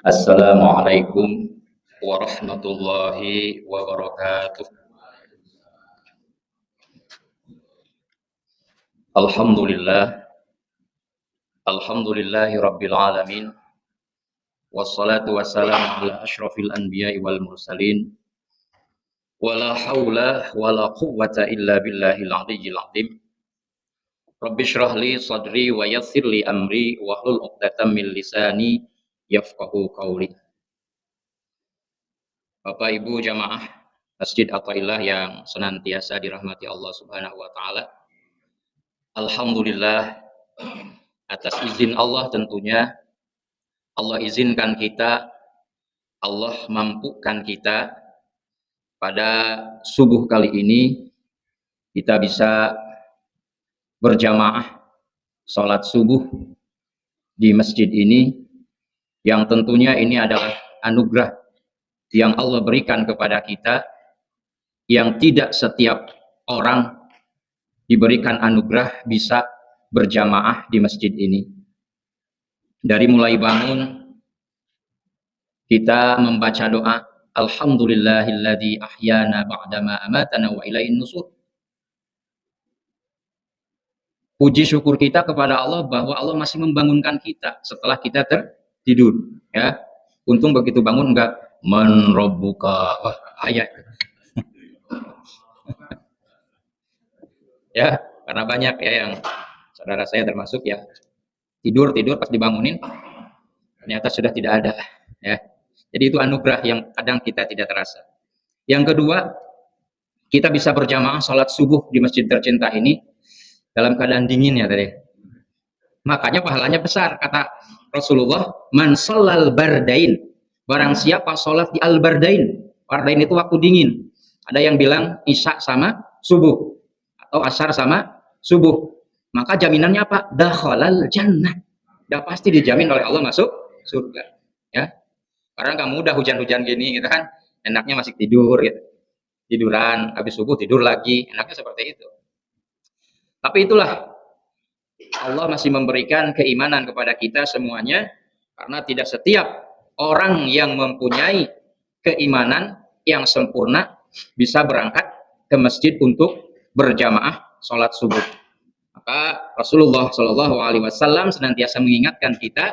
Assalamualaikum warahmatullahi wabarakatuh. Alhamdulillah, alhamdulillahi rabbil alamin. Wassalatu wassalamu ala asyrafil anbiya'i wal mursalin. Wala hawla wala quwwata illa billahil aliyyil azim. Rabbi shrah li sadri wa yassir li amri wa hlul 'uqdatam min lisani yafqahu qawli. Bapak Ibu jamaah Masjid Athaillah yang senantiasa dirahmati Allah Subhanahu wa taala. Alhamdulillah, atas izin Allah tentunya, Allah izinkan kita, Allah mampukan kita pada subuh kali ini kita bisa berjamaah sholat subuh di masjid ini, yang tentunya ini adalah anugerah yang Allah berikan kepada kita, yang tidak setiap orang diberikan anugerah bisa berjamaah di masjid ini. Dari mulai bangun kita membaca doa alhamdulillahilladzi ahyana ba'dama amatana wa ilaihin nusur. Puji syukur kita kepada Allah bahwa Allah masih membangunkan kita setelah kita tertidur, ya. Untung begitu bangun enggak man rabbuka, wah ayat. Ya, karena banyak ya yang saudara saya termasuk ya tidur pas dibangunin ternyata sudah tidak ada, ya. Jadi itu anugerah yang kadang kita tidak terasa. Yang kedua, kita bisa berjamaah sholat subuh di masjid tercinta ini dalam keadaan dingin ya tadi. Makanya pahalanya besar, kata Rasulullah, man shallal bardain, barang siapa sholat di al-bardain. Bardain itu waktu dingin. Ada yang bilang isya sama subuh atau asar sama subuh. Maka jaminannya apa? Dakhalal jannah. Udah pasti dijamin oleh Allah masuk surga, ya. Karena kamu udah hujan-hujan gini gitu kan, enaknya masih tidur gitu. Tiduran, habis subuh tidur lagi, enaknya seperti itu. Tapi itulah, Allah masih memberikan keimanan kepada kita semuanya, karena tidak setiap orang yang mempunyai keimanan yang sempurna bisa berangkat ke masjid untuk berjamaah sholat subuh. Maka Rasulullah Shallallahu Alaihi Wasallam senantiasa mengingatkan kita,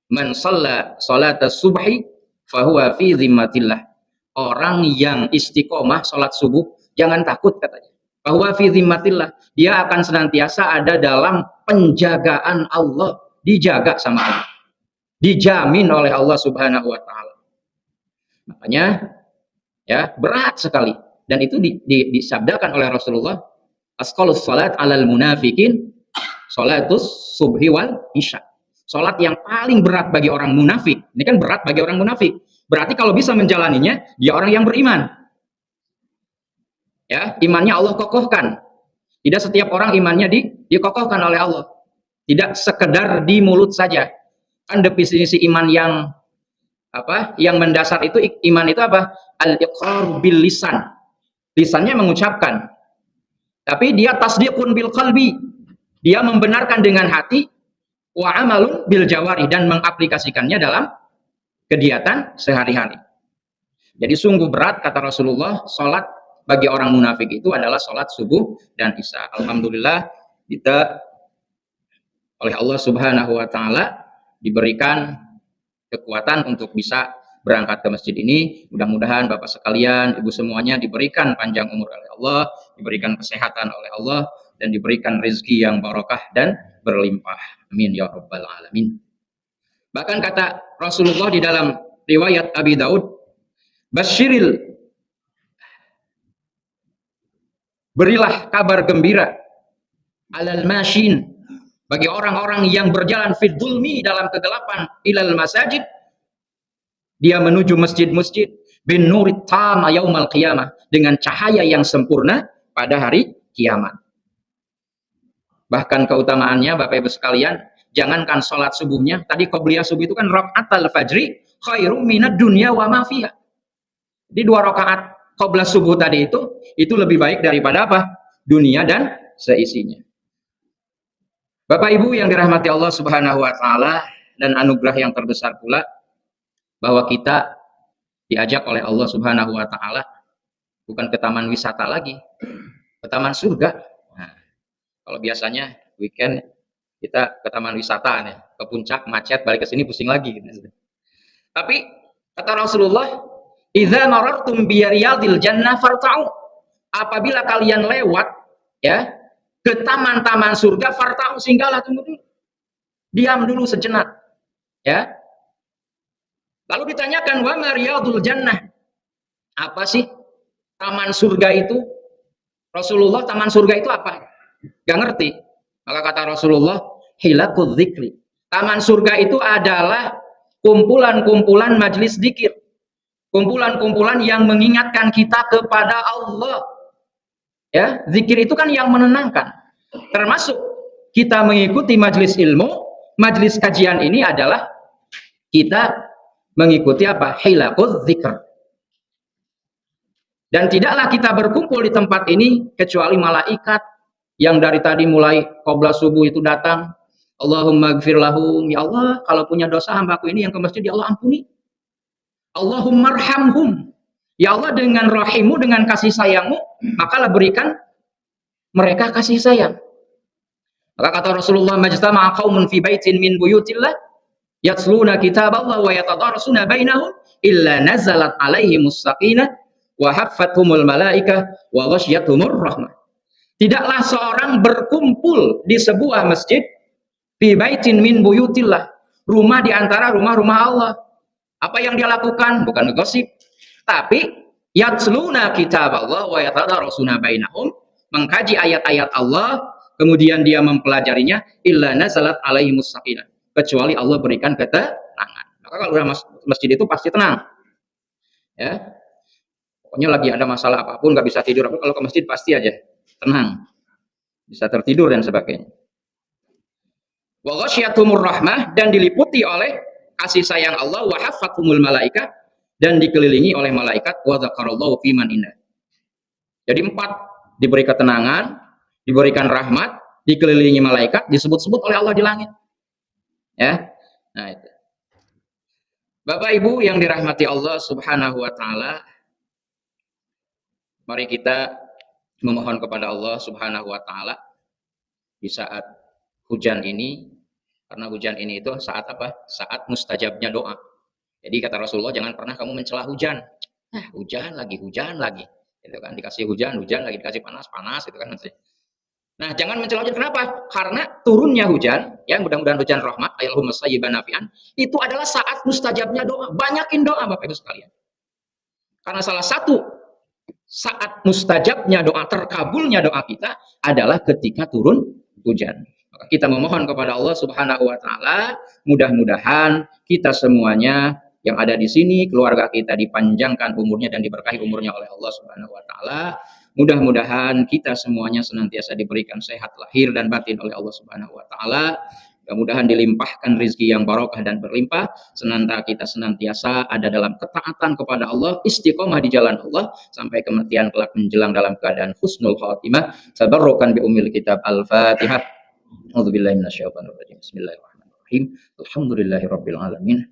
man shalla sholat subhi fahuwa fi zimmatillah. Orang yang istiqomah sholat subuh jangan takut, katanya. Bahwa fi zimmatillah, dia akan senantiasa ada dalam penjagaan Allah, dijaga sama Allah, dijamin oleh Allah Subhanahu wa taala. Makanya ya berat sekali, dan itu disabdakan oleh Rasulullah, asqalus salat alal munafikin salatus subhi wal isya. Salat yang paling berat bagi orang munafik, ini kan berat bagi orang munafik, berarti kalau bisa menjalaninya dia orang yang beriman. Ya, imannya Allah kokohkan. Tidak setiap orang imannya dikokohkan oleh Allah. Tidak sekedar di mulut saja. Kan definisi iman yang apa? Yang mendasar itu, iman itu apa? Al-iqrar bil lisan. Lisannya mengucapkan. Tapi dia tasdiqun bil qalbi. Dia membenarkan dengan hati, wa amalun bil jawari, dan mengaplikasikannya dalam kegiatan sehari-hari. Jadi sungguh berat, kata Rasulullah, salat bagi orang munafik itu adalah sholat subuh dan isya. Alhamdulillah kita oleh Allah Subhanahu wa taala diberikan kekuatan untuk bisa berangkat ke masjid ini. Mudah-mudahan Bapak sekalian, Ibu semuanya diberikan panjang umur oleh Allah, diberikan kesehatan oleh Allah, dan diberikan rezeki yang barokah dan berlimpah. Amin ya rabbal alamin. Bahkan kata Rasulullah di dalam riwayat Abi Daud, basyiril, berilah kabar gembira alal masyin, bagi orang-orang yang berjalan fid dhulmi, dalam kegelapan, ilal masajid, dia menuju masjid-masjid, bin nurit tama yaumal qiyamah, dengan cahaya yang sempurna pada hari kiamat. Bahkan keutamaannya Bapak Ibu sekalian, jangankan sholat subuhnya, tadi qobliyah subuh itu kan rakaatul fajri khairum minad dunya wa ma fiha. Di 2 rakaat qobliyah subuh tadi itu lebih baik daripada apa? Dunia dan seisinya. Bapak Ibu yang dirahmati Allah Subhanahu wa taala, dan anugerah yang terbesar pula bahwa kita diajak oleh Allah Subhanahu wa taala bukan ke taman wisata lagi, ke taman surga. Nah, kalau biasanya weekend kita ke taman wisata nih, ke puncak macet, balik ke sini pusing lagi gitu. Tapi kata Rasulullah, "Idza marartum bi riyadil jannah farta'u." Apabila kalian lewat ya ke taman-taman surga, farta'u, singgahlah, tunggu dulu. Diam dulu sejenak. Ya. Lalu ditanyakan, "Wa ma riyadul jannah?" Apa sih taman surga itu? Rasulullah, taman surga itu apa? Gak ngerti. Maka kata Rasulullah, hilakul dzikri. Taman surga itu adalah kumpulan-kumpulan majlis dzikir. Kumpulan-kumpulan yang mengingatkan kita kepada Allah. Ya, zikir itu kan yang menenangkan. Termasuk kita mengikuti majlis ilmu, majlis kajian ini adalah kita mengikuti apa? Hilakul dzikr. Dan tidaklah kita berkumpul di tempat ini kecuali malaikat yang dari tadi mulai qabla subuh itu datang. Allahumma gfir lahum, ya Allah, kalau punya dosa hambaku ini yang ke masjid, ya Allah ampuni. Allahumma arhamhum, ya Allah dengan rahimu, dengan kasih sayangmu, makalah berikan mereka kasih sayang. Maka kata Rasulullah, majtama'a qaumun fi baitin min buyutillah yatluna kitaballah wa yatadarasuna bainahum illa nazalat alaihimus sakinah wa haffathumul malaikah wa ghasyiyatuhumur rahmah. Tidaklah seorang berkumpul di sebuah masjid fi baitin min buyutillah, rumah di antara rumah-rumah Allah. Apa yang dia lakukan? Bukan ngegosip, tapi yatluna kitaballah wa yatadarasuna bainahum, mengkaji ayat-ayat Allah, kemudian dia mempelajarinya, illa nazalat alaihimus sakinah, kecuali Allah berikan ketenangan. Maka kalau udah masjid itu pasti tenang. Ya. Pokoknya lagi ada masalah apapun, nggak bisa tidur, kalau ke masjid pasti aja tenang, bisa tertidur dan sebagainya. Wa ghasyiyatuhumur rahmah, dan diliputi oleh kasih sayang Allah, wa haffathumul malaikah, dan dikelilingi oleh malaikat, wa dzakarallahu fiman indah. Jadi 4, diberi ketenangan, diberikan rahmat, dikelilingi malaikat, disebut-sebut oleh Allah di langit. Ya. Nah, itu. Bapak Ibu yang dirahmati Allah Subhanahu wa taala, mari kita memohon kepada Allah Subhanahu wa taala di saat hujan ini, karena hujan ini itu saat apa? Saat mustajabnya doa. Jadi kata Rasulullah, jangan pernah kamu mencela hujan. Hujan lagi. Itu kan dikasih hujan lagi, dikasih panas, itu kan. Nah, jangan mencela hujan. Kenapa? Karena turunnya hujan, ya mudah-mudahan hujan rahmat, Allahumma sayyiban nafi'an, itu adalah saat mustajabnya doa. Banyakin doa Bapak Ibu sekalian. Karena salah satu saat mustajabnya doa, terkabulnya doa kita adalah ketika turun hujan. Maka kita memohon kepada Allah Subhanahu wa taala, mudah-mudahan kita semuanya yang ada di sini, keluarga kita dipanjangkan umurnya dan diberkahi umurnya oleh Allah Subhanahu wa taala. Mudah-mudahan kita semuanya senantiasa diberikan sehat lahir dan batin oleh Allah Subhanahu wa taala. Mudah-mudahan dilimpahkan rezeki yang barokah dan berlimpah, kita senantiasa ada dalam ketaatan kepada Allah, istiqomah di jalan Allah sampai kematian kelak menjelang dalam keadaan husnul khatimah. Tabarrukan bi ummil kitab. Al-Fatihah. A'udzubillahi minasyaitonir rajim. Bismillahirrahmanirrahim. Alhamdulillahirabbil alamin.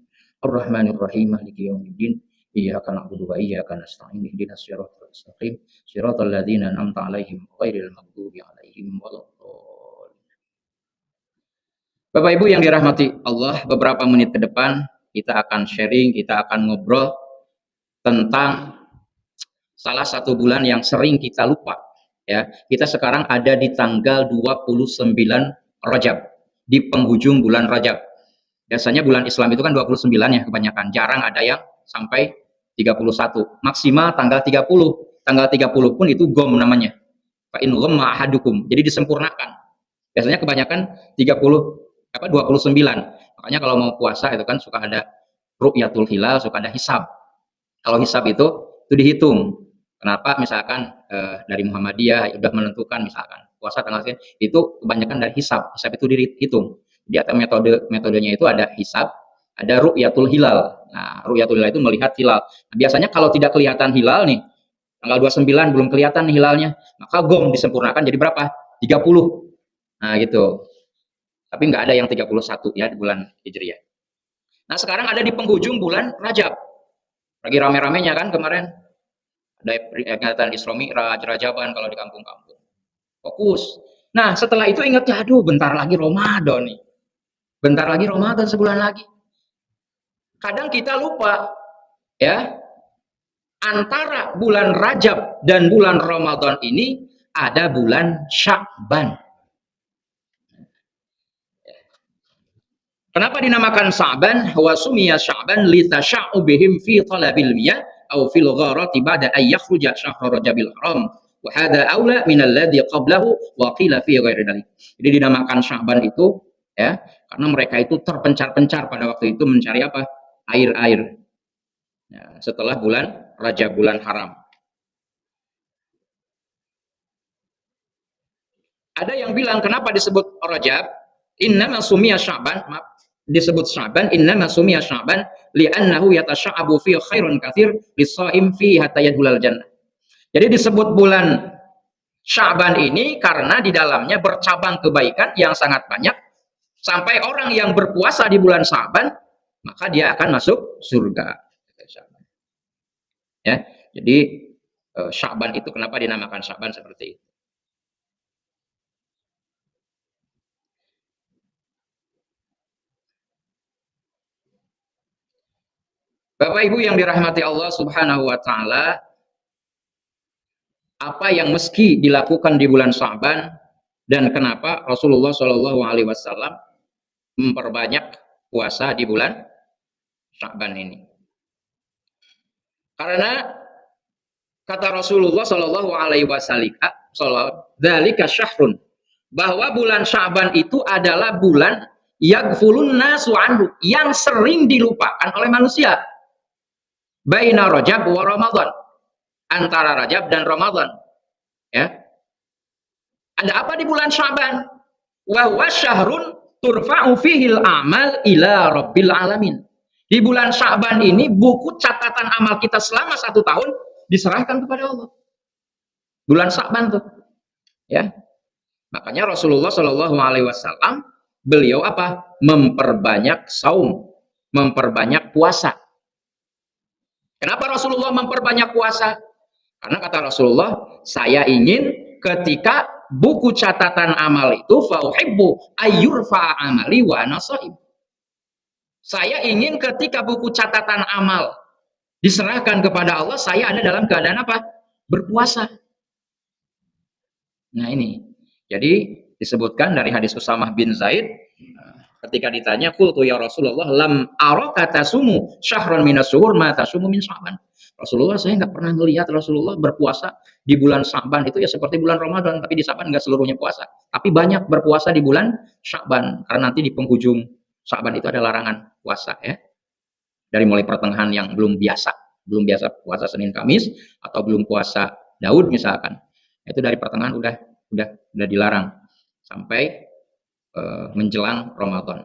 Arrahmanir rahim. Maliki yaumiddin. Iyyaka na'budu wa iyyaka nasta'in. Ihdinas siratal mustaqim. Shiratal ladzina an'amta 'alaihim ghairil maghdubi 'alaihim waladdallin. Bapak Ibu yang dirahmati Allah, beberapa menit ke depan kita akan sharing, kita akan ngobrol tentang salah satu bulan yang sering kita lupa. Ya, kita sekarang ada di tanggal 29 Rajab, di penghujung bulan Rajab. Biasanya bulan Islam itu kan 29 ya kebanyakan, jarang ada yang sampai 31, maksimal tanggal 30. Tanggal 30 pun itu gom namanya. Fa in ghamma ahadukum, jadi disempurnakan. Biasanya kebanyakan 29. Makanya kalau mau puasa itu kan suka ada ru'yatul hilal, suka ada hisab. Kalau hisab itu dihitung. Kenapa? Misalkan dari Muhammadiyah sudah menentukan misalkan puasa tanggal sekian, itu kebanyakan dari hisab. Hisab itu dihitung. Di atas metodenya itu ada hisab, ada ru'yatul hilal. Nah, ru'yatul hilal itu melihat hilal. Nah, biasanya kalau tidak kelihatan hilal nih, tanggal 29 belum kelihatan nih hilalnya, maka gom disempurnakan jadi berapa? 30. Nah, gitu. Tapi nggak ada yang 31 ya di bulan Hijriah. Nah, sekarang ada di penghujung bulan Rajab. Lagi rame-ramenya kan kemarin. Ada peringatan Isra Mi'raj, Rajaban kalau di kampung-kampung. Fokus. Nah, setelah itu ingatnya, aduh bentar lagi Ramadan nih. Bentar lagi Ramadan, sebulan lagi. Kadang kita lupa, ya, antara bulan Rajab dan bulan Ramadan ini ada bulan Sya'ban. Kenapa dinamakan Sya'ban? Wa sumiya Sya'ban litasya'u bihim fi talabil miyah aw fil gharati ba'da ay yakhruja syahr Rajabil Haram. Wa hadha aula min alladhi qablahu wa qila fi ghairi dzalik. Jadi dinamakan Sya'ban itu, ya, karena mereka itu terpencar-pencar pada waktu itu mencari apa? Air-air. Ya, setelah bulan Rajab, bulan haram. Ada yang bilang kenapa disebut Rajab? Innama sumiya Sya'ban, disebut Sya'ban, innama sumiya Sya'ban li'annahu yatasya'abu fi khairun katsir lis-shaim fi hatta yadkhulal jannah. Jadi disebut bulan Sya'ban ini karena di dalamnya bercabang kebaikan yang sangat banyak, sampai orang yang berpuasa di bulan Sya'ban maka dia akan masuk surga. Ya, jadi Sya'ban itu kenapa dinamakan Sya'ban seperti itu? Bapak Ibu yang dirahmati Allah Subhanahu wa taala, apa yang mesti dilakukan di bulan Sya'ban dan kenapa Rasulullah Shallallahu alaihi wasallam memperbanyak puasa di bulan Sya'ban ini? Karena kata Rasulullah Shallallahu alaihi wasallam, dzalika syahrun, bahwa bulan Sya'ban itu adalah bulan yaghfulun nasu anhu, yang sering dilupakan oleh manusia. Baina Rajab wa Ramadan, antara Rajab dan Ramadan. Ya. Ada apa di bulan Sya'ban? Wa huwa syahrun turfa'u fihil a'mal ila rabbil alamin. Di bulan Sya'ban ini buku catatan amal kita selama 1 tahun diserahkan kepada Allah. Bulan Sya'ban tuh. Ya. Makanya Rasulullah Shallallahu alaihi wasallam beliau apa? Memperbanyak saum, memperbanyak puasa. Kenapa Rasulullah memperbanyak puasa? Karena kata Rasulullah, saya ingin ketika buku catatan amal itu fauhibbu ayyurfa amali wa ana shaim. Saya ingin ketika buku catatan amal diserahkan kepada Allah, saya ada dalam keadaan apa? Berpuasa. Nah ini. Jadi disebutkan dari hadis Usamah bin Zaid, ketika ditanya, qultu ya Rasulullah lam araka tasumu syahran minas syuhur ma tasumu min Sya'ban. Rasulullah, saya nggak pernah melihat Rasulullah berpuasa di bulan Sya'ban itu ya seperti bulan Ramadan, tapi di Sya'ban nggak seluruhnya puasa. Tapi banyak berpuasa di bulan Sya'ban, karena nanti di penghujung Sya'ban itu ada larangan puasa, ya. Dari mulai pertengahan yang belum biasa puasa Senin Kamis atau belum puasa Daud misalkan. Itu dari pertengahan udah dilarang sampai menjelang Ramadan.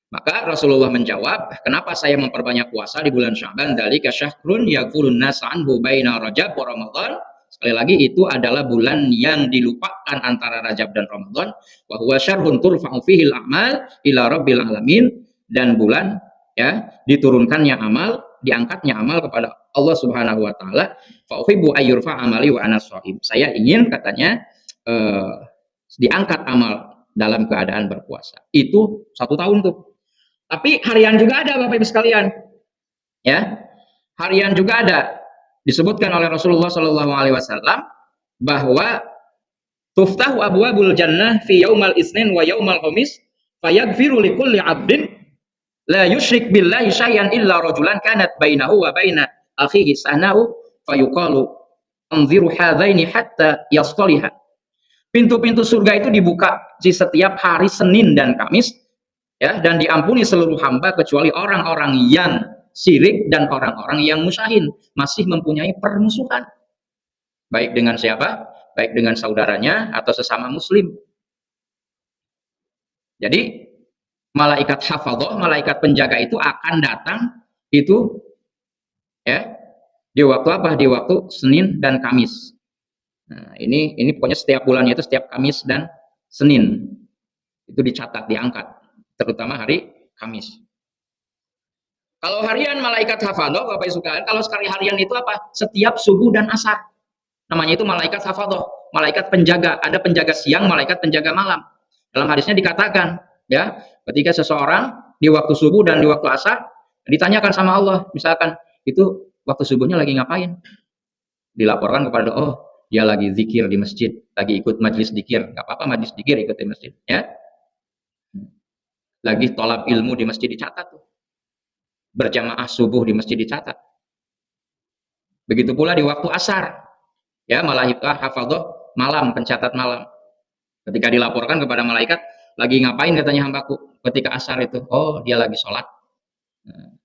Maka Rasulullah menjawab, kenapa saya memperbanyak puasa di bulan Sya'ban? Dzalika syahrun yaghfulun nas anhu baina Rajab wa Ramadan. Sekali lagi, itu adalah bulan yang dilupakan antara Rajab dan Ramadan. Wa huwa syahrun turfa'u fihil a'mal ila rabbil alamin, dan bulan, ya, diturunkannya amal, diangkatnya amal kepada Allah Subhanahu wa taala. Fa uhibbu ayyurfa amali wa ana shaim. Saya ingin, katanya, diangkat amal dalam keadaan berpuasa. Itu 1 tahun tuh. Tapi harian juga ada, Bapak Ibu sekalian. Ya. Harian juga ada. Disebutkan oleh Rasulullah Shallallahu alaihi wasallam bahwa tuftahu abwabul jannah fi yaumal isnin wa yaumal khamis fayaghfiru likulli 'abdin la yusyrik billahi syai'an illa rajulan kanat bainahu wa baina akhihi sanahu fayuqalu anziru hadzaini hatta yastaliha. Pintu-pintu surga itu dibuka di setiap hari Senin dan Kamis, ya, dan diampuni seluruh hamba kecuali orang-orang yang syirik dan orang-orang yang musyahin, masih mempunyai permusuhan, baik dengan siapa? Baik dengan saudaranya atau sesama muslim. Jadi malaikat hafadhah, malaikat penjaga itu akan datang itu, ya, di waktu apa? Di waktu Senin dan Kamis. Nah, ini pokoknya setiap bulannya itu setiap Kamis dan Senin itu dicatat, diangkat, terutama hari Kamis. Kalau harian malaikat hafadhah, Bapak Ibu sekalian, kalau sekali harian itu apa? Setiap subuh dan asar. Namanya itu malaikat hafadhah, malaikat penjaga. Ada penjaga siang, malaikat penjaga malam. Dalam hadisnya dikatakan, ya, ketika seseorang di waktu subuh dan di waktu asar ditanyakan sama Allah, misalkan itu waktu subuhnya lagi ngapain? Dilaporkan kepada, oh, dia lagi zikir di masjid, lagi ikut majlis zikir. Enggak apa-apa majlis zikir ikut di masjid, ya. Lagi tolab ilmu di masjid dicatat tuh. Berjamaah subuh di masjid dicatat. Begitu pula di waktu asar, ya, malaikat hafadhah malam, pencatat malam. Ketika dilaporkan kepada malaikat, lagi ngapain katanya hambaku ketika asar itu? Oh, dia lagi sholat. Nah,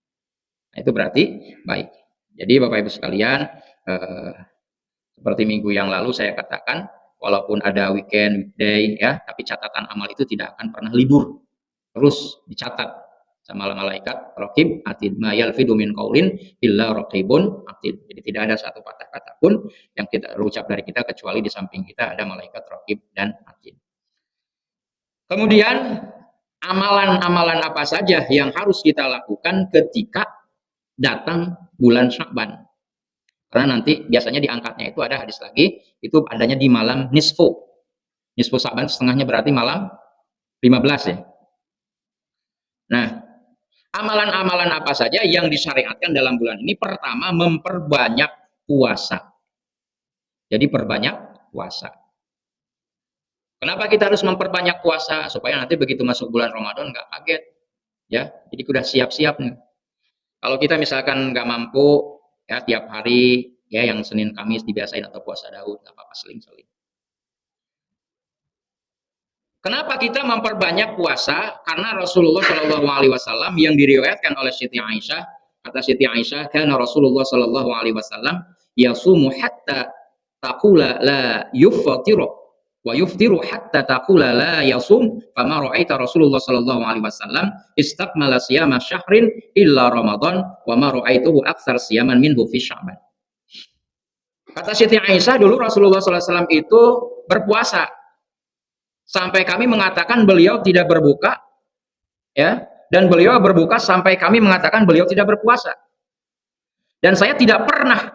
itu berarti baik. Jadi Bapak Ibu sekalian, seperti minggu yang lalu saya katakan, walaupun ada weekend, weekday, ya, tapi catatan amal itu tidak akan pernah libur. Terus dicatat sama malaikat raqib atid, ma yalfidu min qaulin illa raqibun atid. Jadi tidak ada satu patah kata pun yang kita ucap dari kita kecuali di samping kita ada malaikat raqib dan atid. Kemudian amalan-amalan apa saja yang harus kita lakukan ketika datang bulan Sya'ban. Karena nanti biasanya diangkatnya itu ada hadis lagi, itu adanya di malam nisfu. Nisfu Sya'ban setengahnya berarti malam 15 ya. Nah, amalan-amalan apa saja yang disyariatkan dalam bulan ini? Pertama, memperbanyak puasa. Jadi perbanyak puasa. Kenapa kita harus memperbanyak puasa? Supaya nanti begitu masuk bulan Ramadan nggak kaget. Ya, jadi udah siap-siap nih. Kalau kita misalkan nggak mampu, ya tiap hari, ya yang Senin Kamis dibiasain atau puasa Daud, nggak apa-apa, seling-seling. Kenapa kita memperbanyak puasa? Karena Rasulullah Shallallahu Alaihi Wasallam yang diriwayatkan oleh Siti Aisyah, kata Siti Aisyah, karena Rasulullah Shallallahu Alaihi Wasallam yasumu hatta taqula la yuftiru wa yuftiru hatta taqula la yasum, fama ra'aita Rasulullah Shallallahu Alaihi Wasallam istakmala siyama syahrin illa Ramadan wa ma ra'aituhu aktsar siyaman minhu fi Sya'ban. Kata Siti Aisyah, dulu Rasulullah Shallallahu Alaihi Wasallam itu berpuasa sampai kami mengatakan beliau tidak berbuka, ya, dan beliau berbuka sampai kami mengatakan beliau tidak berpuasa. Dan saya tidak pernah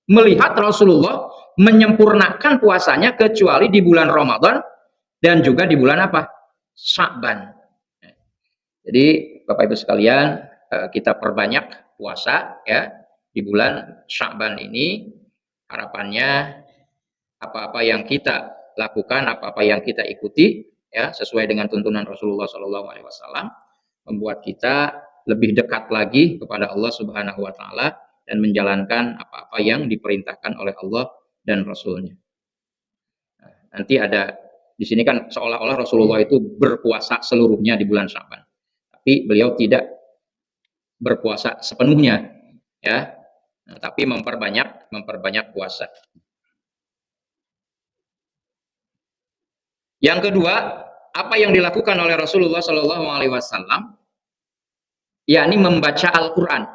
melihat Rasulullah menyempurnakan puasanya kecuali di bulan Ramadan dan juga di bulan apa? Sya'ban. Jadi Bapak Ibu sekalian, kita perbanyak puasa ya di bulan Sya'ban ini. Harapannya apa-apa yang kita lakukan, apa-apa yang kita ikuti ya sesuai dengan tuntunan Rasulullah Shallallahu Alaihi Wasallam membuat kita lebih dekat lagi kepada Allah Subhanahu Wa Taala dan menjalankan apa-apa yang diperintahkan oleh Allah dan Rasulnya. Nah, nanti ada di sini kan seolah-olah Rasulullah itu berpuasa seluruhnya di bulan Sya'ban, tapi beliau tidak berpuasa sepenuhnya ya, nah, tapi memperbanyak puasa. Yang kedua, apa yang dilakukan oleh Rasulullah Shallallahu Alaihi Wasallam, yakni membaca Al-Quran.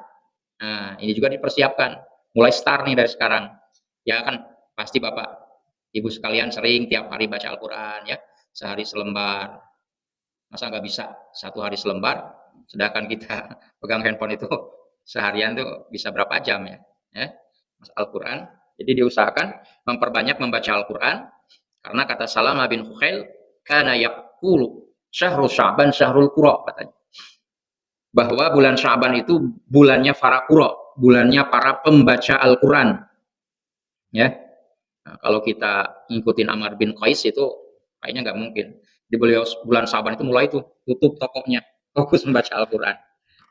Nah, ini juga dipersiapkan, mulai start nih dari sekarang. Ya kan, pasti Bapak, Ibu sekalian sering tiap hari baca Al-Quran ya, sehari selembar. Masa nggak bisa satu hari selembar, sedangkan kita pegang handphone itu seharian tuh bisa berapa jam ya? Al-Quran. Jadi diusahakan memperbanyak membaca Al-Quran. Karena kata Salamah bin Khuhail, kana yaqulu syahrul Sya'ban syahrul qura, katanya. Bahwa bulan Sya'ban itu bulannya para qura, bulannya para pembaca Al-Quran. Ya. Nah, kalau kita ngikutin Amr bin Qais itu kayaknya nggak mungkin. Di bulan Sya'ban itu mulai tuh tutup tokonya, fokus membaca Al-Quran.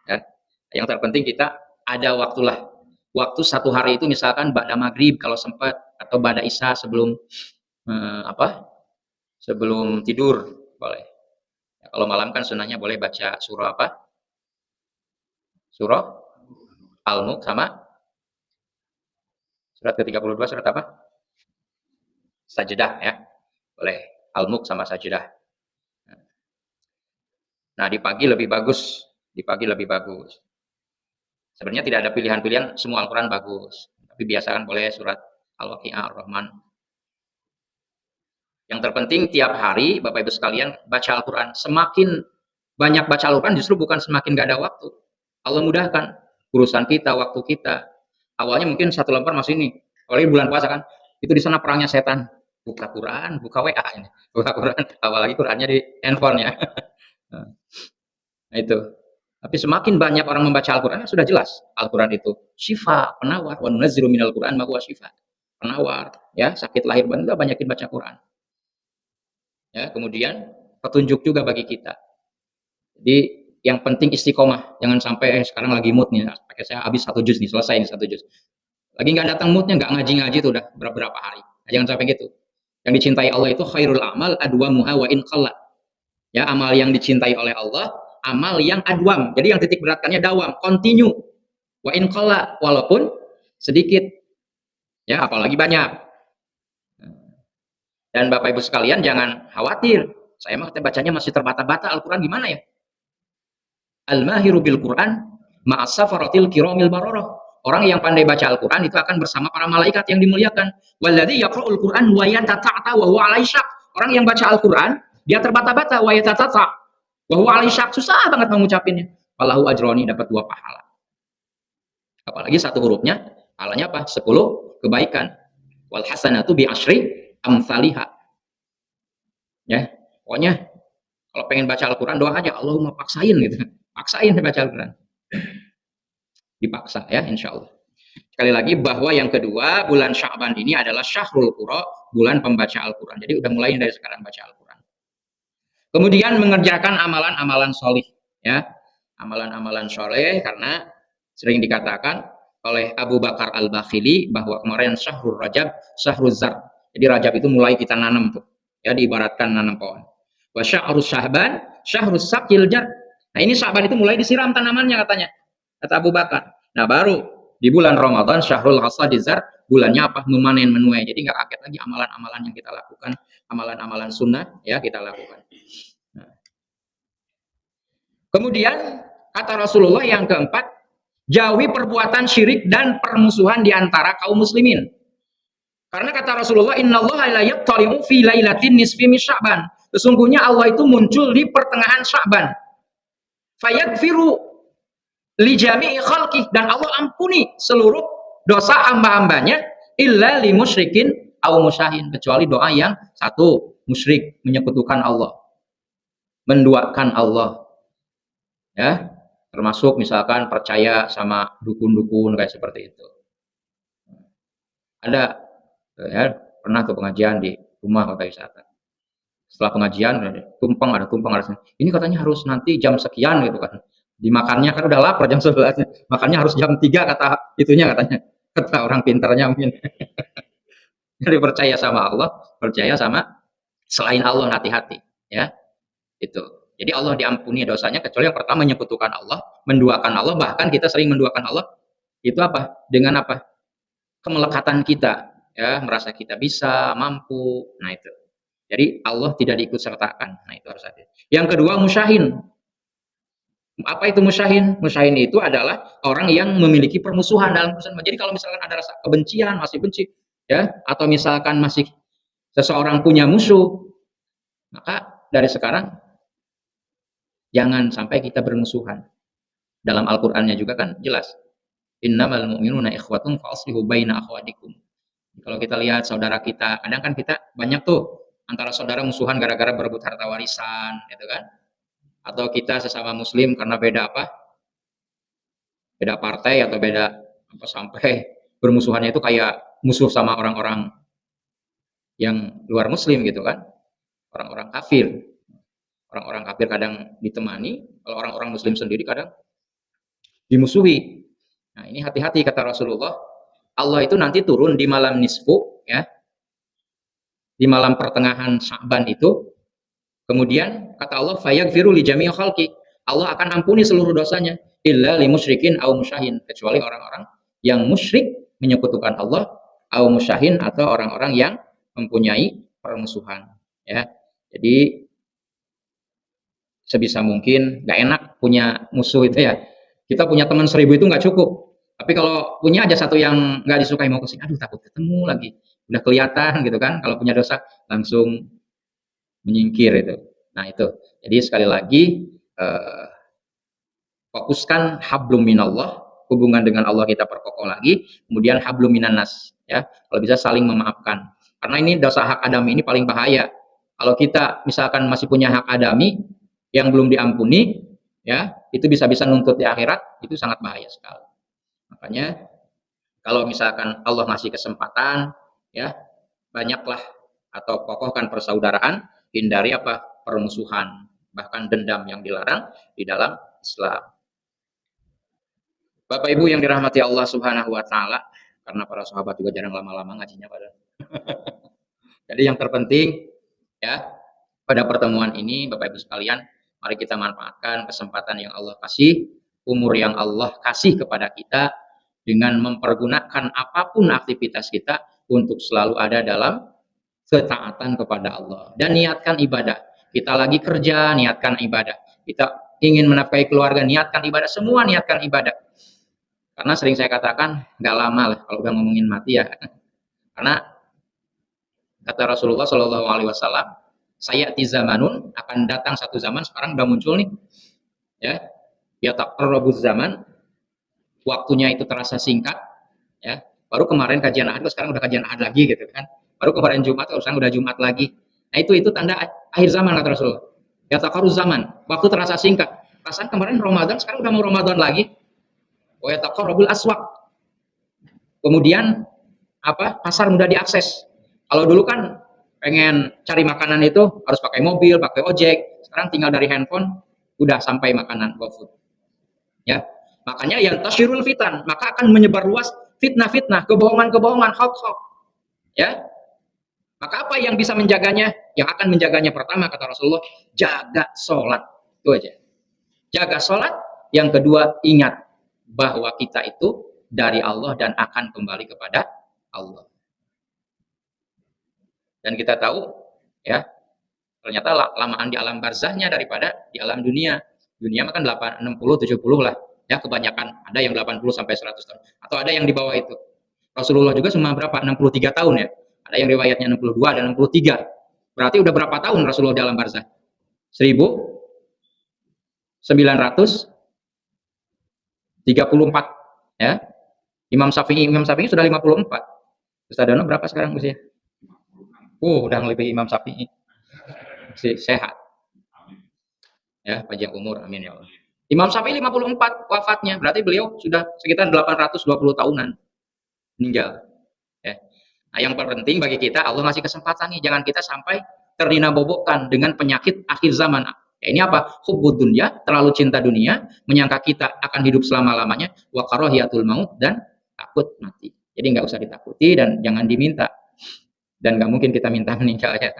Ya. Yang terpenting kita ada waktulah. Waktu satu hari itu misalkan ba'da maghrib kalau sempat, atau ba'da isya sebelum sebelum tidur boleh. Ya, kalau malam kan sunnahnya boleh baca surah apa? Surah Al-Mulk sama surat ke-32 surat apa? Sajdah ya. Boleh Al-Mulk sama Sajdah. Nah, di pagi lebih bagus, di pagi lebih bagus. Sebenarnya tidak ada pilihan-pilihan, semua Al-Qur'an bagus. Tapi biasakan boleh surat Al-Waqi'ah, Ar-Rahman. Yang terpenting tiap hari Bapak Ibu sekalian baca Al-Quran. Semakin banyak baca Al-Quran justru bukan semakin gak ada waktu. Allah mudahkan. urusan kita, waktu kita. Awalnya mungkin satu lembar masih ini, apalagi bulan puasa kan, itu di sana perangnya setan. Buka Quran, buka WA ini, buka Quran, apalagi Qurannya di handphone ya. Nah itu. Tapi semakin banyak orang membaca Al-Quran, sudah jelas Al-Quran itu syifa, penawar. Wa nunazzilu minal Quran ma huwa syifa. Penawar, ya, sakit lahir batin udah banyakin baca Quran. Ya, kemudian petunjuk juga bagi kita. Jadi yang penting istiqomah, jangan sampai sekarang lagi mood nih, pakai saya habis 1 juz nih, selesai nih 1 juz. Lagi nggak datang moodnya, nggak ngaji-ngaji tuh udah beberapa hari. Jangan sampai gitu. Yang dicintai Allah itu khairul amal adwamuha wa in qalla. Ya, amal yang dicintai oleh Allah, amal yang adwam. Jadi yang titik beratkannya dawam, continue. Wa in qalla, walaupun sedikit. Ya, apalagi banyak. Dan Bapak Ibu sekalian jangan khawatir. Saya mah bacanya masih terbata-bata Al-Qur'an gimana ya? Al-mahiru bil Qur'an ma'as safaratil kiramil bararah. Orang yang pandai baca Al-Qur'an itu akan bersama para malaikat yang dimuliakan. Walladzi yaqra'ul Qur'an wa yatata'ta wa huwa 'alai syak. Orang yang baca Al-Qur'an, dia terbata-bata wa yatata'ta wa huwa 'alai syak. Susah banget mengucapinnya. Falahu ajroni, dapat 2 pahala. Apalagi satu hurufnya, pahalanya apa? 10 kebaikan. Wal hasanatu bi asyri amsalihha. Ya, pokoknya kalau pengen baca Al-Qur'an doa aja, Allahumma paksain gitu. Paksain baca Al-Quran. Dipaksa ya, insya Allah. Sekali lagi bahwa yang kedua, bulan Sya'ban ini adalah syahrul qura, bulan pembaca Al-Quran. Jadi udah mulai dari sekarang baca Al-Quran. Kemudian mengerjakan amalan-amalan solih. Ya, amalan-amalan soleh, karena sering dikatakan oleh Abu Bakar Al-Bakhili bahwa kemarin syahrul Rajab, syahrul zar. Jadi Rajab itu mulai kita nanam tuh. Ya, diibaratkan nanam pohon. Wa syahrul Sya'ban, syahrul sakil jar. Nah ini Sya'ban itu mulai disiram tanamannya katanya, kata Abu Bakar. Nah baru di bulan Ramadan syahrul hasadizar, bulannya apa? Memanen menuai. Jadi nggak kaget lagi amalan-amalan yang kita lakukan, amalan-amalan sunnah ya kita lakukan. Nah. Kemudian kata Rasulullah yang keempat, jauhi perbuatan syirik dan permusuhan di antara kaum muslimin. Karena kata Rasulullah, innallaha la yattali'u fi lailatin nisfi min Sya'ban. Sesungguhnya Allah itu muncul di pertengahan Sya'ban. Fayagfiru li jami'i khalqih, dan Allah ampuni seluruh dosa hamba-hambanya illa li musyrikin aw musyahin, kecuali doa yang satu, musyrik, menyekutukan Allah, menduakan Allah. Ya, termasuk misalkan percaya sama dukun-dukun kayak seperti itu. Ada ya, pernah ke pengajian di rumah kota wisata. Setelah pengajian ada tumpeng, ini katanya harus nanti jam sekian gitu kan, dimakannya kan udah lapar jam 11, makannya harus jam 3 kata itunya, katanya kata orang pintarnya mungkin. Jadi percaya sama Allah, percaya sama selain Allah, hati-hati ya itu. Jadi Allah diampuni dosanya kecuali yang pertama menyekutukan Allah, menduakan Allah. Bahkan kita sering menduakan Allah itu apa? Dengan apa? Kemelekatan kita ya, merasa kita bisa, mampu. Nah itu. Jadi Allah tidak diikut sertakan. Nah itu harus hati. Yang kedua, musyahin. Apa itu musyahin? Musyahin itu adalah orang yang memiliki permusuhan dalam urusan. Jadi kalau misalkan ada rasa kebencian, masih benci, ya, atau misalkan masih seseorang punya musuh, maka dari sekarang jangan sampai kita bermusuhan. Dalam Al-Qur'annya juga kan jelas. Innamal mu'minuna ikhwatun fa aslihu baina akhwatikum. Kalau kita lihat saudara kita, kadang kan kita banyak tuh antara saudara musuhan gara-gara berebut harta warisan, gitu kan? Atau kita sesama muslim karena beda apa? Beda partai atau beda apa, sampai bermusuhannya itu kayak musuh sama orang-orang yang luar muslim gitu kan? Orang-orang kafir. Orang-orang kafir kadang ditemani, kalau orang-orang muslim sendiri kadang dimusuhi. Nah, ini hati-hati kata Rasulullah. Allah itu nanti turun di malam nisfu ya. Di malam pertengahan Sya'ban itu, kemudian kata Allah, fayaghfiru li jami'i khalqi. Allah akan ampuni seluruh dosanya illa li musyrikin aw musyahin, kecuali orang-orang yang musyrik, menyekutukan Allah, aw musyahin, atau orang-orang yang mempunyai permusuhan ya. Jadi sebisa mungkin nggak enak punya musuh itu ya. Kita punya teman 1000 itu nggak cukup. Tapi kalau punya aja satu yang nggak disukai mau kesini, aduh takut ketemu lagi. Udah kelihatan gitu kan, kalau punya dosa langsung menyingkir itu. Nah itu. Jadi sekali lagi fokuskan hablum minallah, hubungan dengan Allah kita perkokoh lagi. Kemudian hablum minan nas, ya. Kalau bisa saling memaafkan. Karena ini dosa hak adami ini paling bahaya. Kalau kita misalkan masih punya hak adami yang belum diampuni, ya, itu bisa-bisa nuntut di akhirat, itu sangat bahaya sekali. Makanya kalau misalkan Allah ngasih kesempatan, ya, banyaklah atau kokohkan persaudaraan, hindari apa? Permusuhan, bahkan dendam yang dilarang di dalam Islam. Bapak Ibu yang dirahmati Allah Subhanahu wa taala, karena para sahabat juga jarang lama-lama ngajinya pada. Jadi yang terpenting, ya, pada pertemuan ini Bapak Ibu sekalian, mari kita manfaatkan kesempatan yang Allah kasih, umur yang Allah kasih kepada kita dengan mempergunakan apapun aktivitas kita untuk selalu ada dalam ketaatan kepada Allah dan niatkan ibadah. Kita lagi kerja, niatkan ibadah. Kita ingin menafkahi keluarga, niatkan ibadah. Semua niatkan ibadah. Karena sering saya katakan, nggak lama lah kalau udah ngomongin mati ya. Karena kata Rasulullah Shallallahu Alaihi Wasallam, saya zamanun, akan datang satu zaman, sekarang udah muncul nih, ya taqarrabuz zaman, waktunya itu terasa singkat, ya. Baru kemarin kajian ahad, sekarang udah kajian ahad lagi gitu kan. Baru kemarin Jumat, sekarang udah Jumat lagi. Nah itu tanda akhir zaman kata Rasulullah. Ya taqarruz zaman, waktu terasa singkat. Perasaan kemarin Ramadan, sekarang udah mau Ramadan lagi. Wa yataqarrabul aswaq. Kemudian apa? Pasar mudah diakses. Kalau dulu kan pengen cari makanan itu harus pakai mobil, pakai ojek. Sekarang tinggal dari handphone udah sampai makanan GoFood. Ya. Makanya yang tasyirul fitan, maka akan menyebar luas fitnah-fitnah, kebohongan-kebohongan, hoax-hoax. Ya. Maka apa yang bisa menjaganya? Yang akan menjaganya pertama kata Rasulullah, jaga sholat. Itu aja. Jaga sholat. Yang kedua, ingat bahwa kita itu dari Allah dan akan kembali kepada Allah. Dan kita tahu, ya, ternyata lamaan di alam barzahnya daripada di alam dunia. Dunia makan 60, 70 lah. Ya, kebanyakan. Ada yang 80 sampai 100 tahun. Atau ada yang di bawah itu. Rasulullah juga cuma berapa? 63 tahun ya. Ada yang riwayatnya 62 dan 63. Berarti udah berapa tahun Rasulullah dalam barzah? 1934. Ya. Imam Syafi'i sudah 54. Ustaz Dono berapa sekarang usia? Udah lebih Imam Syafi'i. Sehat. Ya, panjang umur, amin ya Allah. Imam Syafi'i 54 wafatnya, berarti beliau sudah sekitar 820 tahunan meninggal. Ya. Nah, yang terpenting bagi kita, Allah ngasih kesempatan nih, jangan kita sampai terdinabobokkan dengan penyakit akhir zaman. Ya, ini apa? Hubbud dunya, terlalu cinta dunia, menyangka kita akan hidup selama-lamanya, wa karahiyatul maut, dan takut mati. Jadi nggak usah ditakuti dan jangan diminta. Dan nggak mungkin kita minta meninggal ya.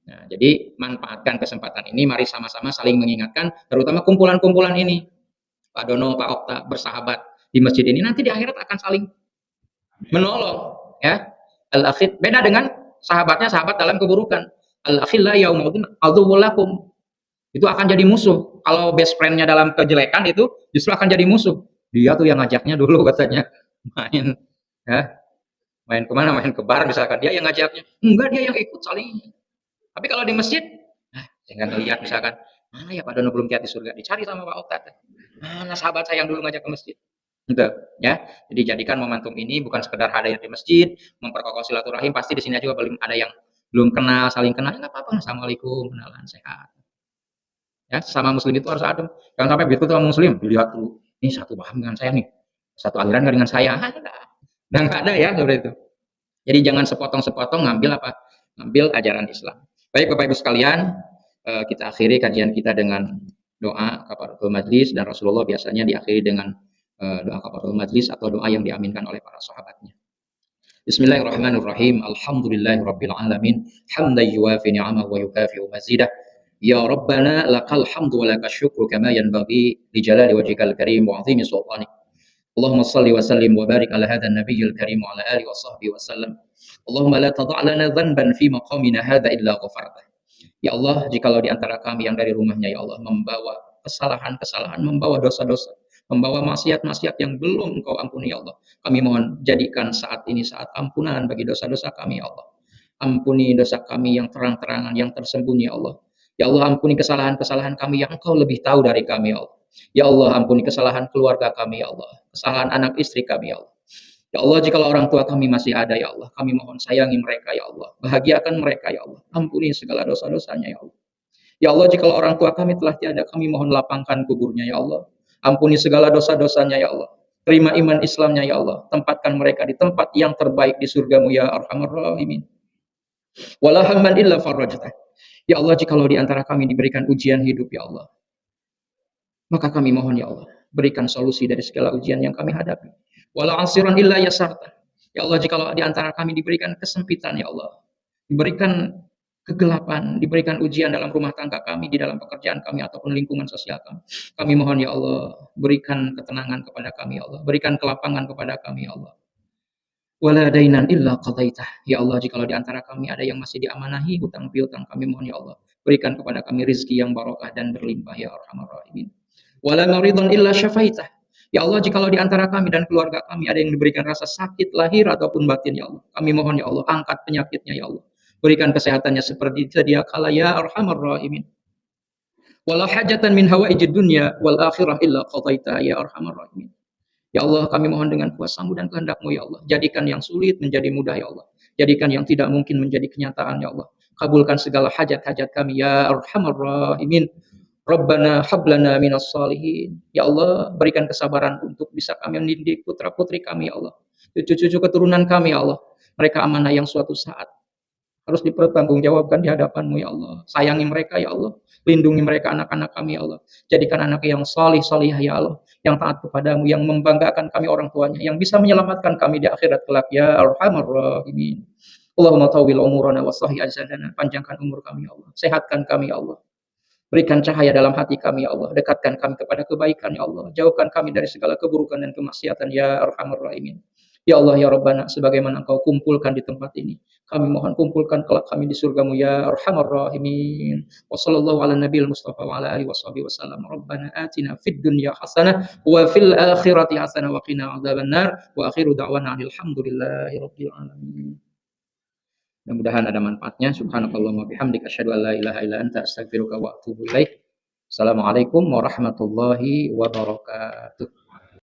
Nah, jadi manfaatkan kesempatan ini, mari sama-sama saling mengingatkan, terutama kumpulan-kumpulan ini. Pak Dono, Pak Okta, bersahabat di masjid ini, nanti di akhirat akan saling menolong. Ya, al-akhid beda dengan sahabatnya, sahabat dalam keburukan. Al-akhilla yaumudin aduwwulakum. Itu akan jadi musuh. Kalau best friend-nya dalam kejelekan itu justru akan jadi musuh. Dia tuh yang ngajaknya dulu katanya main, ya, main kemana? Main ke bar misalkan, dia yang ngajaknya. Enggak, dia yang ikut saling. Tapi kalau di masjid, jangan lihat misalkan, mana ya Pak Dono belum lihat di surga, dicari sama Pak Okta. Mana sahabat saya yang dulu ngajak ke masjid. Gitu, ya. Jadi jadikan momentum ini bukan sekedar hadir di masjid, memperkokoh silaturahim. Pasti di sini juga belum ada yang belum kenal, saling kenal, nggak apa-apa. Assalamualaikum, kenalan, sehat. Ya, sama muslim itu harus adem. Jangan sampai begitu sama muslim, dilihat tuh, ini satu paham dengan saya nih, satu aliran dengan saya. Dan nggak ada ya seperti itu. Jadi jangan sepotong-sepotong ngambil apa? Ngambil ajaran Islam. Baik Bapak Ibu sekalian, kita akhiri kajian kita dengan doa kafaratul majlis, dan Rasulullah biasanya diakhiri dengan doa kafaratul majlis atau doa yang diaminkan oleh para sahabatnya. Bismillahirrahmanirrahim. Alhamdulillahirabbil alamin. Hamdan yuwafi ni'amahu wa yukafi'u mazidah. Ya Rabbana lakal hamdu wa lakas syukru kama yanbaghi li jalali wajhikal karim wa 'azimi sultanik. Allahumma salli wa sallim wa barik ala hadzal nabiyil karim wa ala alihi wa sahbihi wa sallam. Allahumma la tada' lana dhanban fi maqamina hadza illa ghafartah. Ya Allah, jikalau di antara kami yang dari rumahnya ya Allah membawa kesalahan-kesalahan, membawa dosa-dosa, membawa maksiat-maksiat yang belum Engkau ampuni ya Allah, kami mohon jadikan saat ini saat ampunan bagi dosa-dosa kami ya Allah. Ampuni dosa kami yang terang-terangan, yang tersembunyi ya Allah. Ya Allah, ampuni kesalahan-kesalahan kami yang Engkau lebih tahu dari kami ya Allah. Ya Allah, ampuni kesalahan keluarga kami, ya Allah. Kesalahan anak istri kami, ya Allah. Ya Allah, jikalau orang tua kami masih ada, ya Allah, kami mohon sayangi mereka, ya Allah. Bahagiakan mereka, ya Allah. Ampuni segala dosa-dosanya, ya Allah. Ya Allah, jikalau orang tua kami telah tiada, kami mohon lapangkan kuburnya, ya Allah. Ampuni segala dosa-dosanya, ya Allah. Terima iman Islamnya, ya Allah. Tempatkan mereka di tempat yang terbaik di surgamu, ya Arhamar Rahimin. Wala hamman illa farajtah. Ya Allah, jikalau di antara kami diberikan ujian hidup, ya Allah, maka kami mohon, ya Allah, berikan solusi dari segala ujian yang kami hadapi. Wala asiran illa yasarta. Ya Allah, jikalau di antara kami diberikan kesempitan, ya Allah, diberikan kegelapan, diberikan ujian dalam rumah tangga kami, di dalam pekerjaan kami, ataupun lingkungan sosial kami. Kami mohon, ya Allah, berikan ketenangan kepada kami, ya Allah. Berikan kelapangan kepada kami, ya Allah. Wala dainan illa qadaitah. Ya Allah, jikalau di antara kami ada yang masih diamanahi hutang piutang, kami mohon, ya Allah, berikan kepada kami rizki yang barokah dan berlimpah, ya Arhamar Rahimin. Wala maridun illa syafaitah. Ya Allah, jikalau di antara kami dan keluarga kami ada yang diberikan rasa sakit lahir ataupun batin, ya Allah, kami mohon, ya Allah, angkat penyakitnya, ya Allah. Berikan kesehatannya seperti sedia kala, ya Arhamar Rahimin. Wala hajatan min hawaijid dunya wal akhirah illa qadaita, ya Arhamar Rahimin. Ya Allah, kami mohon dengan kuasa-Mu dan kehendak-Mu, ya Allah. Jadikan yang sulit menjadi mudah, ya Allah. Jadikan yang tidak mungkin menjadi kenyataan, ya Allah. Kabulkan segala hajat-hajat kami, ya Arhamar Rahimin. Rabbana hablana minas salihin. Ya Allah, berikan kesabaran untuk bisa kami mendidik putra-putri kami, ya Allah. Cucu-cucu keturunan kami, ya Allah. Mereka amanah yang suatu saat harus dipertanggungjawabkan di hadapan-Mu, ya Allah. Sayangi mereka, ya Allah. Lindungi mereka, anak-anak kami, ya Allah. Jadikan anak yang salih, salihah, ya Allah. Yang taat kepadamu, yang membanggakan kami orang tuanya, yang bisa menyelamatkan kami di akhirat kelak, ya Arhamar Rahimin. Allahumma tawil umurana wa sahih ajsadana. Panjangkan umur kami, ya Allah. Sehatkan kami, ya Allah. Berikan cahaya dalam hati kami, ya Allah. Dekatkan kami kepada kebaikan, ya Allah. Jauhkan kami dari segala keburukan dan kemaksiatan, ya Arhamar Rahimin. Ya Allah, ya Rabbana, sebagaimana Engkau kumpulkan di tempat ini, kami mohon kumpulkan kelak kami di surgamu, ya Arhamar Rahimin. Wa sallallahu ala nabiyil Mustafa wa ala alihi washabihi wasallam. Rabbana atina fid dunya hasanah wa fil akhirati hasanah wa qina adzabannar. Wa akhiru da'wana alhamdulillahi rabbil alamin. Mudah-mudahan ada manfaatnya. Subhanakallahumma bihamdika asyhadu an la ilaha illa anta astaghfiruka wa atubu ilaik. Assalamualaikum warahmatullahi wabarakatuh.